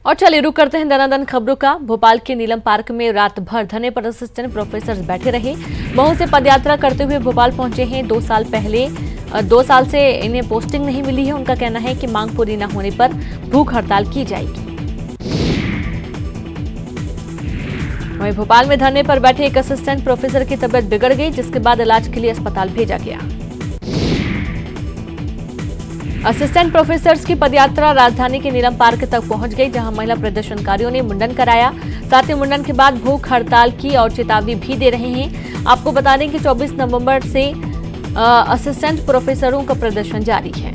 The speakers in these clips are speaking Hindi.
और चलिए रुक करते हैं दनादन खबरों का। भोपाल के नीलम पार्क में रात भर धरने पर असिस्टेंट प्रोफेसर बैठे रहे। महू से पदयात्रा करते हुए भोपाल पहुंचे हैं। 2 साल से इन्हें पोस्टिंग नहीं मिली है। उनका कहना है कि मांग पूरी न होने पर भूख हड़ताल की जाएगी। वहीं भोपाल में धरने पर बैठे एक असिस्टेंट प्रोफेसर की तबीयत बिगड़ गई, जिसके बाद इलाज के लिए अस्पताल भेजा गया। असिस्टेंट प्रोफेसर्स की पदयात्रा राजधानी के नीलम पार्क तक पहुंच गई, जहां महिला प्रदर्शनकारियों ने मुंडन कराया। साथ ही मुंडन के बाद भूख हड़ताल की और चेतावनी भी दे रहे हैं। आपको बता दें कि 24 नवंबर से असिस्टेंट प्रोफेसरों का प्रदर्शन जारी है।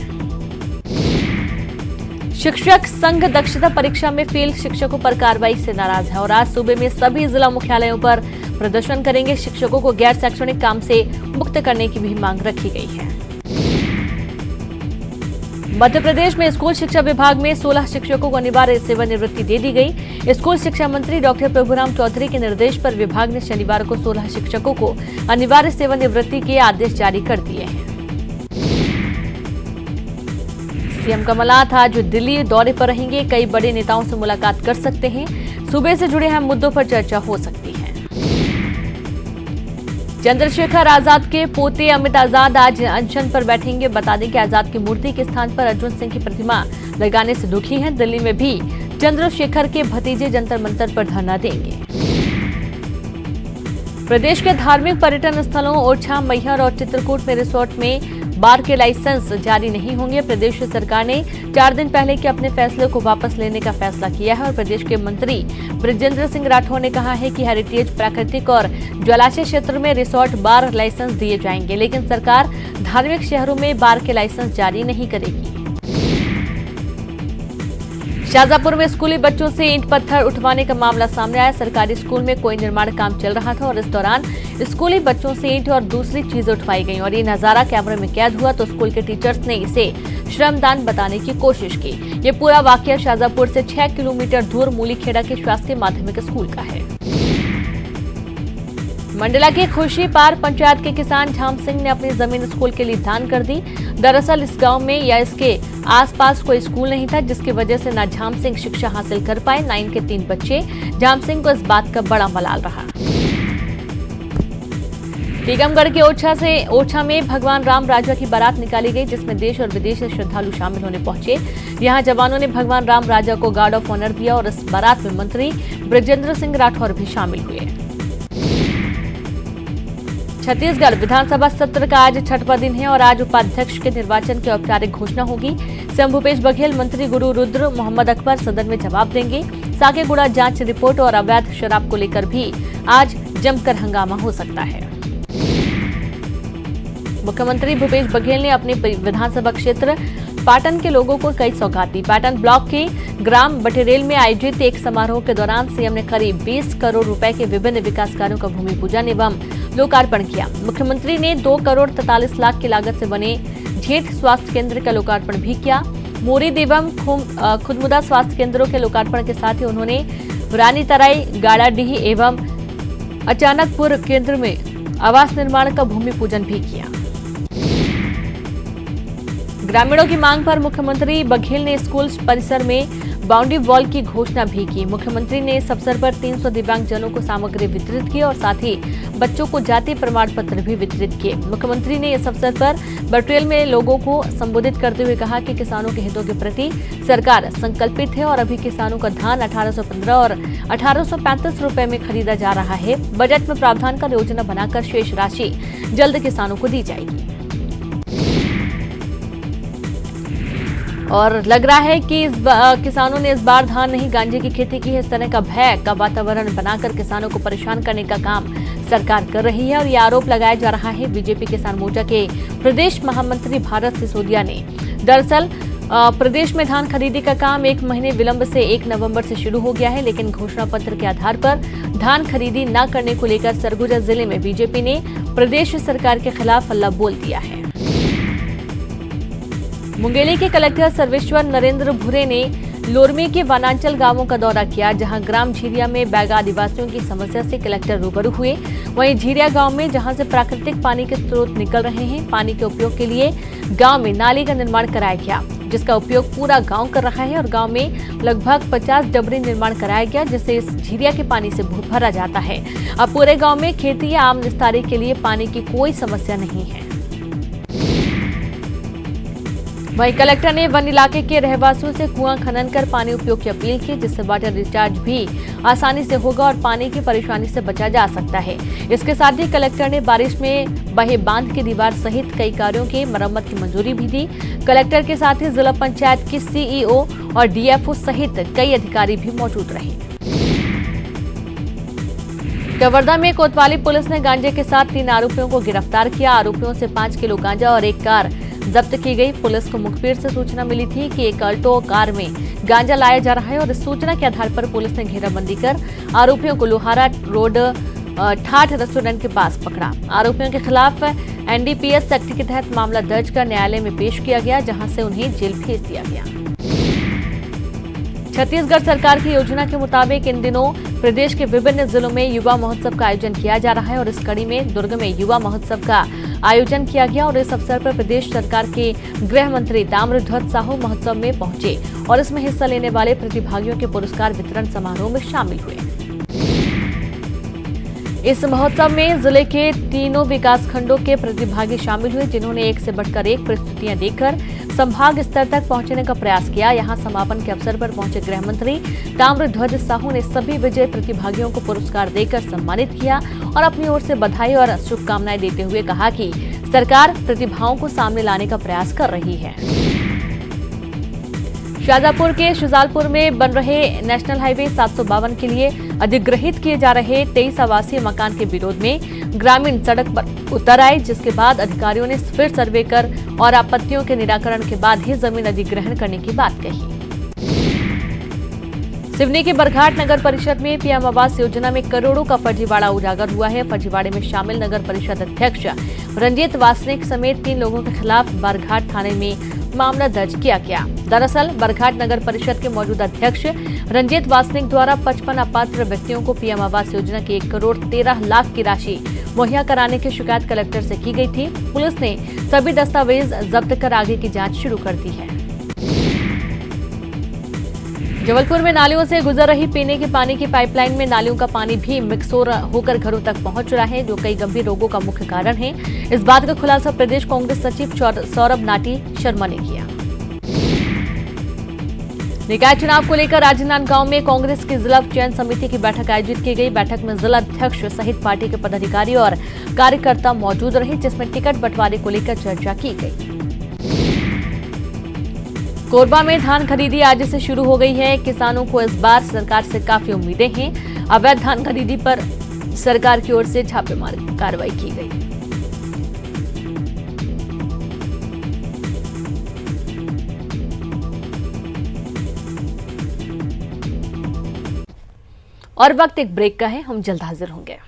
शिक्षक संघ दक्षता परीक्षा में फेल शिक्षकों पर कार्रवाई से नाराज है और आज सूबे में सभी जिला मुख्यालयों पर प्रदर्शन करेंगे। शिक्षकों को गैर शैक्षणिक काम से मुक्त करने की भी मांग रखी गई है। मध्य प्रदेश में स्कूल शिक्षा विभाग में 16 शिक्षकों को अनिवार्य सेवानिवृत्ति दे दी गई। स्कूल शिक्षा मंत्री डॉक्टर प्रभुराम चौधरी के निर्देश पर विभाग ने शनिवार को 16 शिक्षकों को अनिवार्य सेवानिवृत्ति के आदेश जारी कर दिए हैं। सीएम कमलनाथ आज दिल्ली दौरे पर रहेंगे। कई बड़े नेताओं से मुलाकात कर सकते हैं। सूबे से जुड़े अहम मुद्दों पर चर्चा हो सकती है। चंद्रशेखर आजाद के पोते अमित आजाद आज अनशन पर बैठेंगे। बता दें कि आजाद की मूर्ति के स्थान पर अर्जुन सिंह की प्रतिमा लगाने से दुखी हैं। दिल्ली में भी चंद्रशेखर के भतीजे जंतर मंतर पर धरना देंगे। प्रदेश के धार्मिक पर्यटन स्थलों ओरछा, मैहर और चित्रकूट में रिसोर्ट में बार के लाइसेंस जारी नहीं होंगे। प्रदेश सरकार ने 4 दिन पहले के अपने फैसले को वापस लेने का फैसला किया है और प्रदेश के मंत्री बृजेंद्र सिंह राठौर ने कहा है कि हेरिटेज, प्राकृतिक और जलाशय क्षेत्र में रिसोर्ट बार लाइसेंस दिए जाएंगे, लेकिन सरकार धार्मिक शहरों में बार के लाइसेंस जारी नहीं करेगी। शाहजहांपुर में स्कूली बच्चों से ईंट पत्थर उठवाने का मामला सामने आया। सरकारी स्कूल में कोई निर्माण काम चल रहा था और इस दौरान स्कूली बच्चों से ईंट और दूसरी चीजें उठवाई गईं और ये नजारा कैमरे में कैद हुआ तो स्कूल के टीचर्स ने इसे श्रमदान बताने की कोशिश की। ये पूरा वाकया शाहजहांपुर से 6 किलोमीटर दूर मूलीखेड़ा के शासकीय माध्यमिक स्कूल का है। मंडला के खुशीपार पंचायत के किसान झाम सिंह ने अपनी जमीन स्कूल के लिए दान कर दी। दरअसल इस गांव में या इसके आसपास कोई स्कूल नहीं था, जिसकी वजह से न झाम सिंह शिक्षा हासिल कर पाए, न इनके 3 बच्चे। झाम सिंह को इस बात का बड़ा मलाल रहा। टीकमगढ़ के ओरछा में भगवान राम राजा की बारात निकाली गई, जिसमें देश और विदेश से श्रद्धालु शामिल होने पहुंचे। यहां जवानों ने भगवान राम राजा को गार्ड ऑफ ऑनर दिया और इस बारात में मंत्री बृजेंद्र सिंह राठौर भी शामिल हुए। छत्तीसगढ़ विधानसभा सत्र का आज 6वां दिन है और आज उपाध्यक्ष के निर्वाचन की औपचारिक घोषणा होगी। सीएम भूपेश बघेल, मंत्री गुरु रुद्र, मोहम्मद अकबर सदन में जवाब देंगे। साकेगुड़ा जांच रिपोर्ट और अवैध शराब को लेकर भी आज जमकर हंगामा हो सकता है। मुख्यमंत्री भूपेश बघेल ने अपने विधानसभा क्षेत्र पाटन के लोगों को कई सौगात दी। पाटन ब्लॉक के ग्राम बटेरेल में आयोजित एक समारोह के दौरान सीएम ने करीब 20 करोड़ रुपए के विभिन्न विकास कार्यों का भूमि पूजन एवं लोकार्पण किया। मुख्यमंत्री ने 2 करोड़ 43 लाख की लागत से बने झेठ स्वास्थ्य केंद्र का लोकार्पण भी किया। मोरीद एवं खुदमुदा स्वास्थ्य केंद्रों के लोकार्पण के साथ ही उन्होंने रानी तराई, गाड़ाडीह एवं अचानकपुर केंद्र में आवास निर्माण का भूमि पूजन भी किया। ग्रामीणों की मांग पर मुख्यमंत्री बघेल ने स्कूल परिसर में बाउंड्री वॉल की घोषणा भी की। मुख्यमंत्री ने इस अवसर पर 300 दिव्यांगजनों को सामग्री वितरित की और साथ ही बच्चों को जाति प्रमाण पत्र भी वितरित किए। मुख्यमंत्री ने इस अवसर पर बटरेल में लोगों को संबोधित करते हुए कहा कि किसानों के हितों के प्रति सरकार संकल्पित है और अभी किसानों का धान 1815 और 1835 रुपए में खरीदा जा रहा है। बजट में प्रावधान का योजना बनाकर शेष राशि जल्द किसानों को दी जाएगी। और लग रहा है कि किसानों ने इस बार धान नहीं गांजे की खेती की है। इस तरह का भय का वातावरण बनाकर किसानों को परेशान करने का काम सरकार कर रही है और ये आरोप लगाया जा रहा है बीजेपी किसान मोर्चा के प्रदेश महामंत्री भारत सिसोदिया ने। दरअसल प्रदेश में धान खरीदी का काम 1 महीने विलंब से 1 नवंबर से शुरू हो गया है, लेकिन घोषणा पत्र के आधार पर धान खरीदी न करने को लेकर सरगुजा जिले में बीजेपी ने प्रदेश सरकार के खिलाफ हल्ला बोल दिया है। मुंगेली के कलेक्टर सर्वेश्वर नरेंद्र भूरे ने लोरमी के वनांचल गांवों का दौरा किया, जहां ग्राम झीरिया में बैगा आदिवासियों की समस्या से कलेक्टर रूबरू हुए। वहीं झीरिया गांव में जहां से प्राकृतिक पानी के स्रोत निकल रहे हैं, पानी के उपयोग के लिए गांव में नाली का निर्माण कराया गया। जिसका उपयोग पूरा गांव कर रहा है और गांव में लगभग 50 डबरी निर्माण कराया गया, जिससे इस झीरिया के पानी से भरा जाता है। अब पूरे गांव में खेती या आम निस्तारे के लिए पानी की कोई समस्या नहीं है। वहीं कलेक्टर ने वन इलाके के रहवासियों से कुआं खनन कर पानी उपयोग की अपील की, जिससे वाटर रिचार्ज भी आसानी से होगा और पानी की परेशानी से बचा जा सकता है। इसके साथ ही कलेक्टर ने बारिश में बहे बांध की दीवार सहित कई कार्यों की मरम्मत की मंजूरी भी दी। कलेक्टर के साथ ही जिला पंचायत की सीईओ और डीएफओ सहित कई अधिकारी भी मौजूद रहे। कवर्धा में कोतवाली पुलिस ने गांजे के साथ 3 आरोपियों को गिरफ्तार किया। आरोपियों से 5 किलो गांजा और एक कार जब्त की गई। पुलिस को मुखबिर से सूचना मिली थी कि एक अल्टो कार में गांजा लाया जा रहा है और इस सूचना के आधार पर पुलिस ने घेराबंदी कर आरोपियों को लोहारा रोड ठाठ रेस्टोरेंट के पास पकड़ा। आरोपियों के खिलाफ एनडीपीएस एक्ट के तहत मामला दर्ज कर न्यायालय में पेश किया गया, जहां से उन्हें जेल भेज दिया गया। छत्तीसगढ़ सरकार की योजना के मुताबिक इन दिनों प्रदेश के विभिन्न जिलों में युवा महोत्सव का आयोजन किया जा रहा है और इस कड़ी में दुर्ग में युवा महोत्सव का आयोजन किया गया और इस अवसर पर प्रदेश सरकार के गृह मंत्री ताम्रध्वज साहू महोत्सव में पहुंचे और इसमें हिस्सा लेने वाले प्रतिभागियों के पुरस्कार वितरण समारोह में शामिल हुए। इस महोत्सव में जिले के तीनों विकासखंडों के प्रतिभागी शामिल हुए, जिन्होंने एक से बढ़कर एक प्रस्तुतियां देकर संभाग स्तर तक पहुंचने का प्रयास किया। यहां समापन के अवसर पर पहुंचे गृह मंत्री ताम्रध्वज साहू ने सभी विजयी प्रतिभागियों को पुरस्कार देकर सम्मानित किया और अपनी ओर से बधाई और शुभकामनाएं देते हुए कहा कि सरकार प्रतिभाओं को सामने लाने का प्रयास कर रही है। शाजापुर के शुजालपुर में बन रहे नेशनल हाईवे 752 के लिए अधिग्रहित किए जा रहे 23 आवासीय मकान के विरोध में ग्रामीण सड़क पर उतर आए, जिसके बाद अधिकारियों ने फिर सर्वे कर और आपत्तियों के निराकरण के बाद ही जमीन अधिग्रहण करने की बात कही। सिवनी के बरघाट नगर परिषद में पीएम आवास योजना में करोड़ों का फर्जीवाड़ा उजागर हुआ है। फर्जीवाड़े में शामिल नगर परिषद अध्यक्ष रंजीत वासनिक समेत 3 लोगों के खिलाफ बरघाट थाने में मामला दर्ज किया गया। दरअसल बरघाट नगर परिषद के मौजूदा अध्यक्ष रंजीत वासनिक द्वारा 55 अपात्र व्यक्तियों को पीएम आवास योजना की 1 करोड़ 13 लाख की राशि मुहैया कराने की शिकायत कलेक्टर से की गई थी। पुलिस ने सभी दस्तावेज जब्त कर आगे की जांच शुरू कर दी है। जबलपुर में नालियों से गुजर रही पीने के पानी की पाइपलाइन में नालियों का पानी भी मिक्स होकर घरों तक पहुंच रहा है, जो कई गंभीर रोगों का मुख्य कारण है। इस बात का खुलासा प्रदेश कांग्रेस सचिव सौरभ नाटी शर्मा ने किया। निकाय चुनाव को लेकर राजनांदगांव में कांग्रेस की जिला चयन समिति की बैठक आयोजित की गई। बैठक में जिला अध्यक्ष सहित पार्टी के पदाधिकारी और कार्यकर्ता मौजूद रहे, जिसमें टिकट बंटवारे को लेकर चर्चा की गई। कोरबा में धान खरीदी आज से शुरू हो गई है। किसानों को इस बार सरकार से काफी उम्मीदें हैं। अवैध धान खरीदी पर सरकार की ओर से छापेमारी कार्रवाई की गई। और वक्त एक ब्रेक का है, हम जल्द हाजिर होंगे।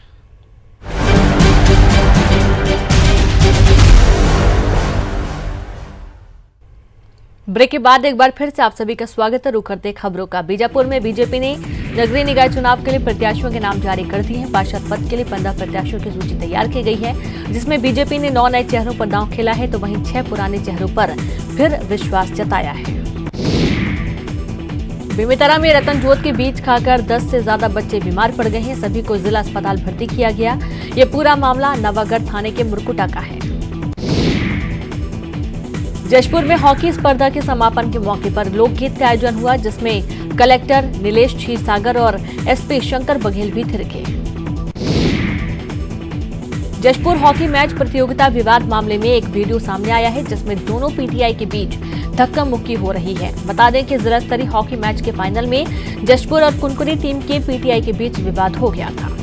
ब्रेक के बाद एक बार फिर से आप सभी का स्वागत है। रुक करते खबरों का। बीजापुर में बीजेपी ने नगरीय निकाय चुनाव के लिए प्रत्याशियों के नाम जारी कर दिए हैं। पार्षद पद के लिए 15 प्रत्याशियों की सूची तैयार की गई है, जिसमें बीजेपी ने 9 नए चेहरों पर दांव खेला है, तो वहीं 6 पुराने चेहरों पर फिर विश्वास जताया है। बेमेतरा में रतन जोत के बीज खाकर 10 से ज्यादा बच्चे बीमार पड़ गए हैं। सभी को जिला अस्पताल भर्ती किया गया। ये पूरा मामला नवागढ़ थाने के मुरकुटा का है। जशपुर में हॉकी स्पर्धा के समापन के मौके पर लोकगीत का आयोजन हुआ, जिसमें कलेक्टर नीलेश क्षीरसागर और एसपी शंकर बघेल भी थिरके। जशपुर हॉकी मैच प्रतियोगिता विवाद मामले में एक वीडियो सामने आया है, जिसमें दोनों पीटीआई के बीच धक्का मुक्की हो रही है। बता दें कि जिला स्तरीय हॉकी मैच के फाइनल में जशपुर और कुनकुनी टीम के पीटीआई के बीच विवाद हो गया था।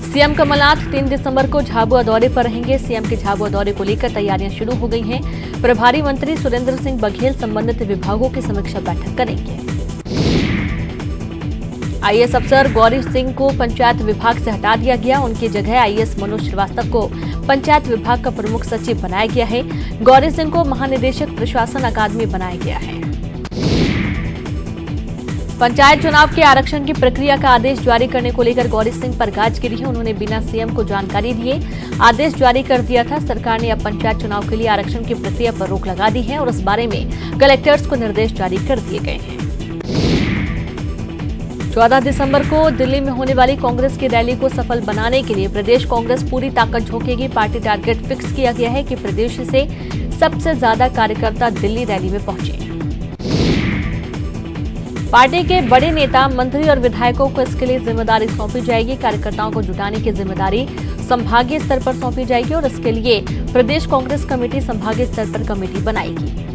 सीएम कमलनाथ 3 दिसंबर को झाबुआ दौरे पर रहेंगे। सीएम के झाबुआ दौरे को लेकर तैयारियां शुरू हो गई हैं। प्रभारी मंत्री सुरेंद्र सिंह बघेल संबंधित विभागों की समीक्षा बैठक करेंगे। आईएएस अफसर गौरी सिंह को पंचायत विभाग से हटा दिया गया। उनकी जगह आईएएस मनोज श्रीवास्तव को पंचायत विभाग का प्रमुख सचिव बनाया गया है। गौरी सिंह को महानिदेशक प्रशासन अकादमी बनाया गया है। पंचायत चुनाव के आरक्षण की प्रक्रिया का आदेश जारी करने को लेकर गौरी सिंह पर गाज गिरी है। उन्होंने बिना सीएम को जानकारी दिए आदेश जारी कर दिया था। सरकार ने अब पंचायत चुनाव के लिए आरक्षण की प्रक्रिया पर रोक लगा दी है और इस बारे में कलेक्टर्स को निर्देश जारी कर दिए गए हैं। 14 दिसंबर को दिल्ली में होने वाली कांग्रेस की रैली को सफल बनाने के लिए प्रदेश कांग्रेस पूरी ताकत झोंकेगी। पार्टी टारगेट फिक्स किया गया है कि प्रदेश से सबसे ज्यादा कार्यकर्ता दिल्ली रैली में पहुंचे। पार्टी के बड़े नेता, मंत्री और विधायकों को इसके लिए जिम्मेदारी सौंपी जाएगी। कार्यकर्ताओं को जुटाने की जिम्मेदारी संभागीय स्तर पर सौंपी जाएगी और इसके लिए प्रदेश कांग्रेस कमेटी संभागीय स्तर पर कमेटी बनाएगी।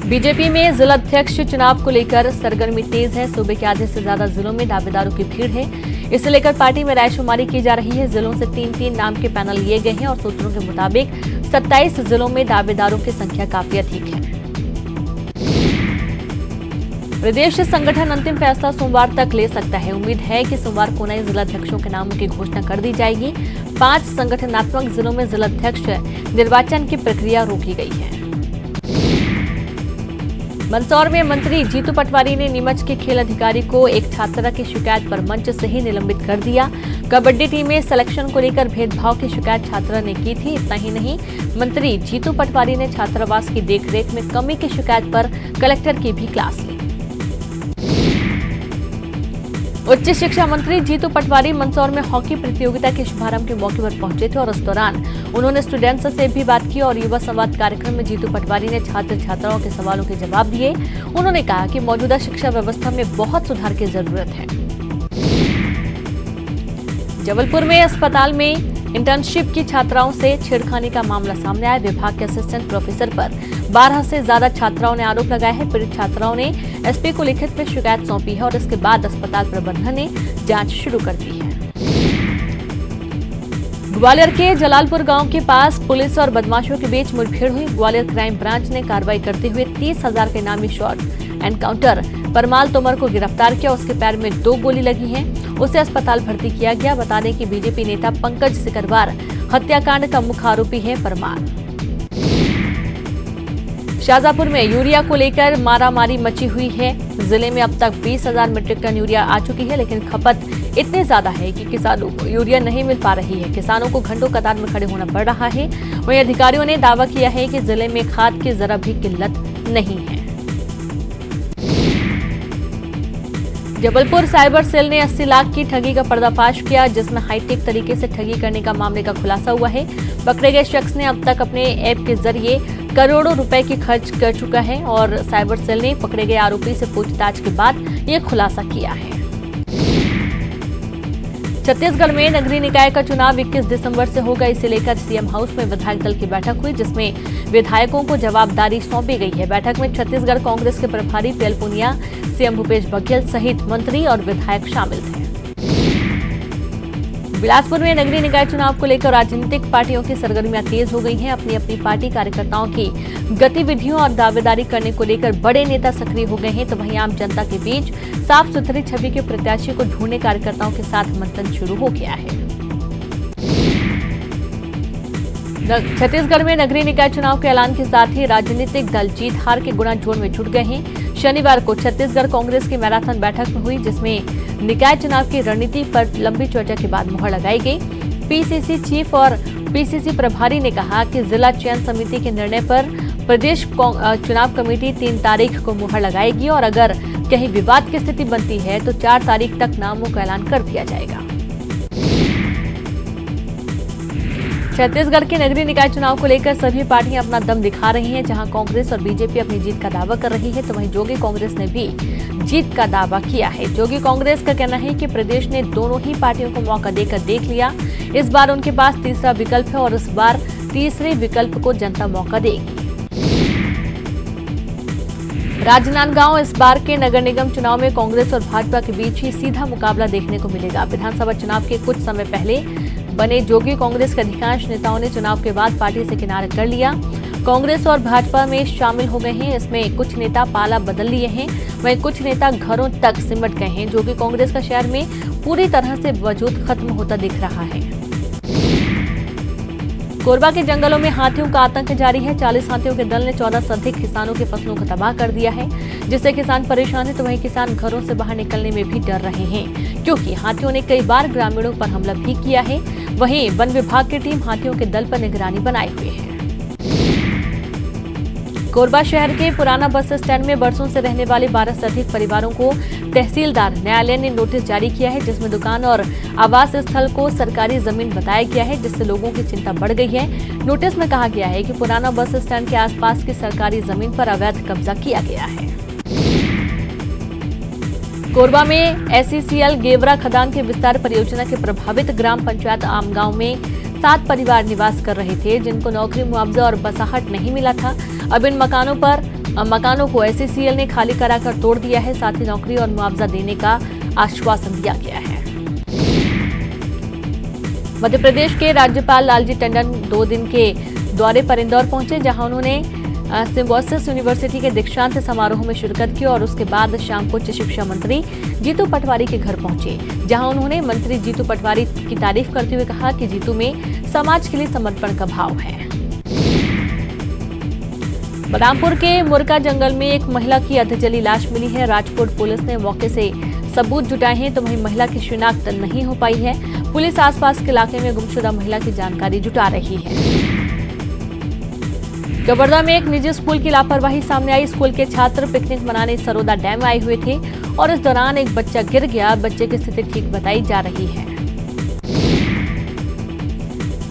बीजेपी में जिलाध्यक्ष चुनाव को लेकर सरगर्मी तेज है। सूबे के आधे से ज्यादा जिलों में दावेदारों की भीड़ है। इसे लेकर पार्टी में रायशुमारी की जा रही है। जिलों से 3-3 नाम के पैनल लिए गए हैं और सूत्रों के मुताबिक 27 जिलों में दावेदारों की संख्या काफी अधिक है। प्रदेश संगठन अंतिम फैसला सोमवार तक ले सकता है। उम्मीद है कि सोमवार को नए जिलाध्यक्षों के नामों की घोषणा कर दी जाएगी। 5 संगठनात्मक जिलों में जिलाध्यक्ष निर्वाचन की प्रक्रिया रोकी गई है। मंदसौर में मंत्री जीतू पटवारी ने नीमच के खेल अधिकारी को एक छात्रा की शिकायत पर मंच से ही निलंबित कर दिया। कबड्डी टीम में सिलेक्शन को लेकर भेदभाव की शिकायत छात्रा ने की थी। इतना ही नहीं, मंत्री जीतू पटवारी ने छात्रावास की देखरेख में कमी की शिकायत पर कलेक्टर की भी क्लास ली। उच्च शिक्षा मंत्री जीतू पटवारी मंदसौर में हॉकी प्रतियोगिता के शुभारंभ के मौके पर पहुंचे थे और इस दौरान उन्होंने स्टूडेंट्स से भी बात की और युवा संवाद कार्यक्रम में जीतू पटवारी ने छात्र छात्राओं के सवालों के जवाब दिए। उन्होंने कहा कि मौजूदा शिक्षा व्यवस्था में बहुत सुधार की जरूरत है। जबलपुर में अस्पताल में इंटर्नशिप की छात्राओं से छेड़खानी का मामला सामने आया। विभाग के असिस्टेंट प्रोफेसर पर 12 से ज्यादा छात्राओं ने आरोप लगाया है। पीड़ित छात्राओं ने एसपी को लिखित में शिकायत सौंपी है और इसके बाद अस्पताल प्रबंधन ने जांच शुरू कर दी है। ग्वालियर के जलालपुर गांव के पास पुलिस और बदमाशों के बीच मुठभेड़ हुई। ग्वालियर क्राइम ब्रांच ने कार्रवाई करते हुए 30,000 के इनामी शॉर्ट एनकाउंटर परमाल तोमर को गिरफ्तार किया। उसके पैर में 2 गोली लगी है। उसे अस्पताल भर्ती किया गया। बता दें कि बीजेपी नेता पंकज सिकरवार हत्याकांड का मुख्य आरोपी है परमाल। शाहजहांपुर में यूरिया को लेकर मारामारी मची हुई है। जिले में अब तक 20,000 मीट्रिक टन यूरिया आ चुकी है, लेकिन खपत इतनी ज्यादा है कि किसानों को यूरिया नहीं मिल पा रही है। किसानों को घंटों कतार में खड़े होना पड़ रहा है। वहीं अधिकारियों ने दावा किया है कि जिले में खाद की जरा भी किल्लत नहीं है। जबलपुर साइबर सेल ने 80 लाख की ठगी का पर्दाफाश किया, जिसमें हाईटेक तरीके से ठगी करने का मामले का खुलासा हुआ है। पकड़े गए शख्स ने अब तक अपने ऐप के जरिए करोड़ों रुपए की खर्च कर चुका है और साइबर सेल ने पकड़े गए आरोपी से पूछताछ के बाद ये खुलासा किया है। छत्तीसगढ़ में नगरीय निकाय का चुनाव 21 दिसंबर से होगा। इसे लेकर सीएम हाउस में विधायक दल की बैठक हुई, जिसमें विधायकों को जवाबदारी सौंपी गई है। बैठक में छत्तीसगढ़ कांग्रेस के प्रभारी पीएल पुनिया, सीएम भूपेश बघेल सहित मंत्री और विधायक शामिल थे। बिलासपुर में नगरीय निकाय चुनाव को लेकर राजनीतिक पार्टियों की सरगर्मियां तेज हो गई हैं। अपनी अपनी पार्टी कार्यकर्ताओं की गतिविधियों और दावेदारी करने को लेकर बड़े नेता सक्रिय हो गए हैं, तो वहीं आम जनता के बीच साफ सुथरी छवि के प्रत्याशी को ढूंढने कार्यकर्ताओं के साथ मंथन शुरू हो गया है। छत्तीसगढ़ में नगरीय निकाय चुनाव के ऐलान के साथ ही राजनीतिक दल जीत हार के गुणा जोड़ में जुट गए हैं। शनिवार को छत्तीसगढ़ कांग्रेस की मैराथन बैठक में हुई, जिसमें निकाय चुनाव की रणनीति पर लंबी चर्चा के बाद मुहर लगाई गई। पीसीसी चीफ और पीसीसी प्रभारी ने कहा कि जिला चयन समिति के निर्णय पर प्रदेश चुनाव कमेटी 3 तारीख को मुहर लगाएगी और अगर कहीं विवाद की स्थिति बनती है तो 4 तारीख तक नामों का ऐलान कर दिया जाएगा। छत्तीसगढ़ के नगरीय निकाय चुनाव को लेकर सभी पार्टियां अपना दम दिखा रही हैं। जहां कांग्रेस और बीजेपी अपनी जीत का दावा कर रही है, तो वहीं जोगी कांग्रेस ने भी जीत का दावा किया है। जोगी कांग्रेस का कहना है कि प्रदेश ने दोनों ही पार्टियों को मौका देकर देख लिया। इस बार उनके पास तीसरा विकल्प है और इस बार तीसरे विकल्प को जनता मौका देगी। राजनांदगांव इस बार के नगर निगम चुनाव में कांग्रेस और भाजपा के बीच ही सीधा मुकाबला देखने को मिलेगा। विधानसभा चुनाव के कुछ समय पहले बने जोगी कांग्रेस के अधिकांश नेताओं ने चुनाव के बाद पार्टी से किनारे कर लिया। कांग्रेस और भाजपा में शामिल हो गए हैं। इसमें कुछ नेता पाला बदल लिए हैं, वहीं कुछ नेता घरों तक सिमट गए हैं। जोगी कांग्रेस का शहर में पूरी तरह से वजूद खत्म होता दिख रहा है। कोरबा के जंगलों में हाथियों का आतंक जारी है। 40 हाथियों के दल ने 14 से अधिक किसानों की फसलों को तबाह कर दिया है, जिससे किसान परेशान है। तो वहीं किसान घरों से बाहर निकलने में भी डर रहे हैं, क्योंकि हाथियों ने कई बार ग्रामीणों पर हमला भी किया है। वहीं वन विभाग की टीम हाथियों के दल पर निगरानी बनाए हुए है। कोरबा शहर के पुराना बस स्टैंड में बरसों से रहने वाले 12 से अधिक परिवारों को तहसीलदार न्यायालय ने नोटिस जारी किया है, जिसमें दुकान और आवास स्थल को सरकारी जमीन बताया गया है, जिससे लोगों की चिंता बढ़ गई है। नोटिस में कहा गया है कि पुराना बस स्टैंड के आसपास की सरकारी जमीन पर अवैध कब्जा किया गया है। कोरबा में SECL गेवरा खदान के विस्तार परियोजना के प्रभावित ग्राम पंचायत आमगांव में 7 परिवार निवास कर रहे थे, जिनको नौकरी, मुआवजा और बसाहट नहीं मिला था। अब इन मकानों को SECL ने खाली कराकर तोड़ दिया है। साथ ही नौकरी और मुआवजा देने का आश्वासन दिया गया है। मध्य प्रदेश के राज्यपाल लालजी टंडन 2 दिन के दौरे पर इंदौर पहुंचे, जहां उन्होंने सिम्बायोसिस यूनिवर्सिटी के दीक्षांत समारोह में शिरकत की और उसके बाद शाम को उच्च शिक्षा मंत्री जीतू पटवारी के घर पहुंचे, जहां उन्होंने मंत्री जीतू पटवारी की तारीफ करते हुए कहा कि जीतू में समाज के लिए समर्पण का भाव है। बलरामपुर के मुरका जंगल में एक महिला की अधजली लाश मिली है। राजकोट पुलिस ने मौके से सबूत जुटाए हैं, तो वहीं महिला की शिनाख्त नहीं हो पाई है। पुलिस आसपास के इलाके में गुमशुदा महिला की जानकारी जुटा रही है। कवर्धा में एक निजी स्कूल की लापरवाही सामने आई। स्कूल के छात्र पिकनिक मनाने सरोदा डैम आए हुए थे और इस दौरान एक बच्चा गिर गया। बच्चे की स्थिति ठीक बताई जा रही है।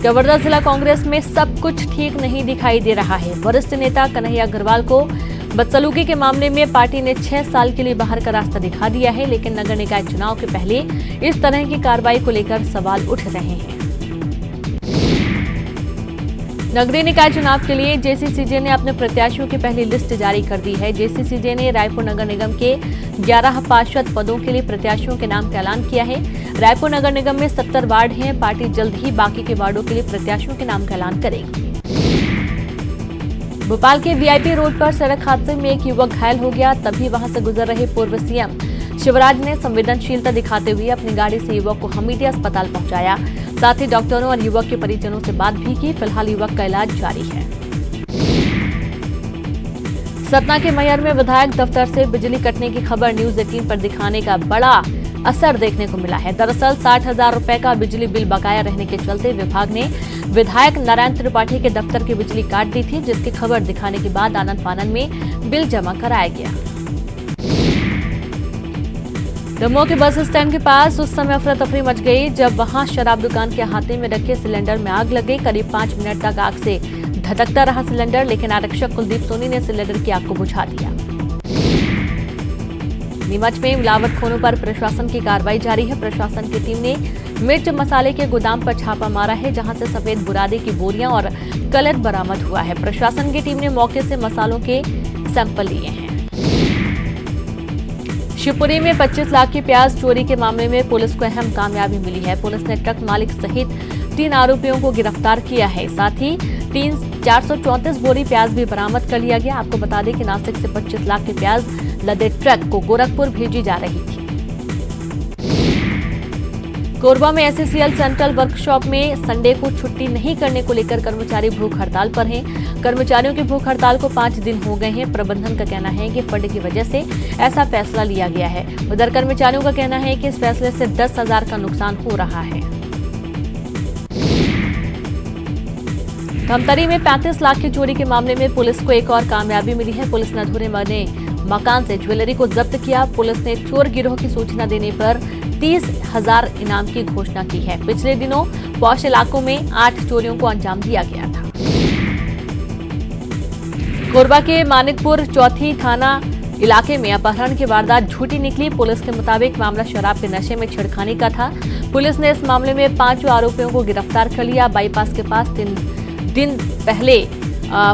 कवर्धा जिला कांग्रेस में सब कुछ ठीक नहीं दिखाई दे रहा है। वरिष्ठ नेता कन्हैया अग्रवाल को बदसलूकी के मामले में पार्टी ने 6 साल के लिए बाहर का रास्ता दिखा दिया है, लेकिन नगर निकाय चुनाव के पहले इस तरह की कार्रवाई को लेकर सवाल उठ रहे हैं। नगरीय निकाय चुनाव के लिए JCCJ ने अपने प्रत्याशियों की पहली लिस्ट जारी कर दी है। JCCJ ने रायपुर नगर निगम के 11 पार्षद पदों के लिए प्रत्याशियों के नाम का ऐलान किया है। रायपुर नगर निगम में 70 वार्ड हैं। पार्टी जल्द ही बाकी के वार्डों के लिए प्रत्याशियों के नाम का ऐलान करेगी। भोपाल के VIP रोड पर सड़क हादसे में एक युवक घायल हो गया। तभी वहां से गुजर रहे पूर्व CM शिवराज ने संवेदनशीलता दिखाते हुए अपनी गाड़ी से युवक को हमीदिया अस्पताल पहुंचाया। साथ ही डॉक्टरों और युवक के परिजनों से बात भी की। फिलहाल युवक का इलाज जारी है। सतना के मैहर में विधायक दफ्तर से बिजली कटने की खबर न्यूज 18 पर दिखाने का बड़ा असर देखने को मिला है। दरअसल 60,000 रुपए का बिजली बिल बकाया रहने के चलते विभाग ने विधायक नारायण त्रिपाठी के दफ्तर की बिजली काट दी थी, जिसकी खबर दिखाने के बाद आनंद फानन में बिल जमा कराया गया। दमोह के बस स्टैंड के पास उस समय अफरा तफरी मच गई जब वहां शराब दुकान के अहाते में रखे सिलेंडर में आग लग गई। करीब 5 मिनट तक आग से धधकता रहा सिलेंडर, लेकिन आरक्षक कुलदीप सोनी ने सिलेंडर की आग को बुझा दिया। नीमच में मिलावटखोरों पर प्रशासन की कार्रवाई जारी है। प्रशासन की टीम ने मिर्च मसाले के गोदाम पर छापा मारा है, जहां से सफेद बुरादे की बोरियां और कलर बरामद हुआ है। प्रशासन की टीम ने मौके से मसालों के सैंपल लिए हैं। शिवपुरी में 25 लाख की प्याज चोरी के मामले में पुलिस को अहम कामयाबी मिली है। पुलिस ने ट्रक मालिक सहित 3 आरोपियों को गिरफ्तार किया है। साथ ही 434 बोरी प्याज भी बरामद कर लिया गया। आपको बता दें कि नासिक से 25 लाख की प्याज लदे ट्रक को गोरखपुर भेजी जा रही थी। कोरबा में SECL सेंट्रल वर्कशॉप में संडे को छुट्टी नहीं करने को लेकर कर्मचारी भूख हड़ताल पर हैं। कर्मचारियों की भूख हड़ताल को 5 दिन हो गए हैं। प्रबंधन का कहना है कि फंड की वजह से ऐसा फैसला लिया गया है। उधर कर्मचारियों का कहना है कि इस फैसले से 10,000 का नुकसान हो रहा है। धमतरी में 35 लाख की चोरी के मामले में पुलिस को एक और कामयाबी मिली है। पुलिस ने अधूरे बने मकान से ज्वेलरी को जब्त किया। पुलिस ने चोर गिरोह की सूचना देने पर 30,000 इनाम की घोषणा की है। पिछले दिनों पौष इलाकों में 8 चोरियों को अंजाम दिया गया था। कोरबा के मानिकपुर चौथी थाना इलाके में अपहरण की वारदात झूठी निकली। पुलिस के मुताबिक मामला शराब के नशे में छेड़खानी का था। पुलिस ने इस मामले में 5 आरोपियों को गिरफ्तार कर लिया। बाईपास के पास 3 दिन पहले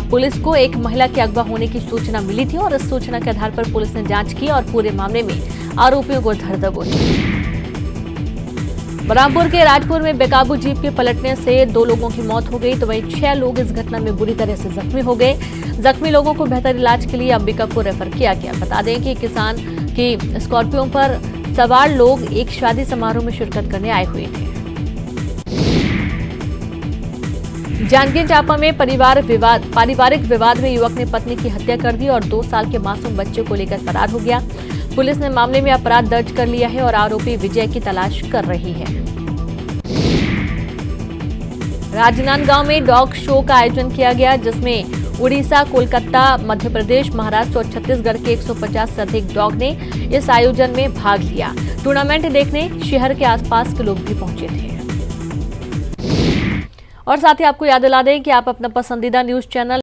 पुलिस को एक महिला के अगवा होने की सूचना मिली थी और इस सूचना के आधार पर पुलिस ने जांच की और पूरे मामले में आरोपियों को धर दबोचा। बलरामपुर के राजपुर में बेकाबू जीप के पलटने से 2 लोगों की मौत हो गई, तो वहीं 6 लोग इस घटना में बुरी तरह से जख्मी हो गए। जख्मी लोगों को बेहतर इलाज के लिए अंबिकापुर रेफर किया गया। बता दें कि किसान की स्कॉर्पियो पर सवार लोग एक शादी समारोह में शिरकत करने आए हुए थे। जांजगीर चांपा में पारिवारिक विवाद में युवक ने पत्नी की हत्या कर दी और 2 साल के मासूम बच्चे को लेकर फरार हो गया। पुलिस ने मामले में अपराध दर्ज कर लिया है और आरोपी विजय की तलाश कर रही है। राजनांदगांव में डॉग शो का आयोजन किया गया, जिसमें उड़ीसा, कोलकाता, मध्य प्रदेश, महाराष्ट्र और छत्तीसगढ़ के 150 से अधिक डॉग ने इस आयोजन में भाग लिया। टूर्नामेंट देखने शहर के आसपास के लोग भी पहुंचे थे। और साथ ही आपको याद दिला दें कि आप अपना पसंदीदा न्यूज चैनल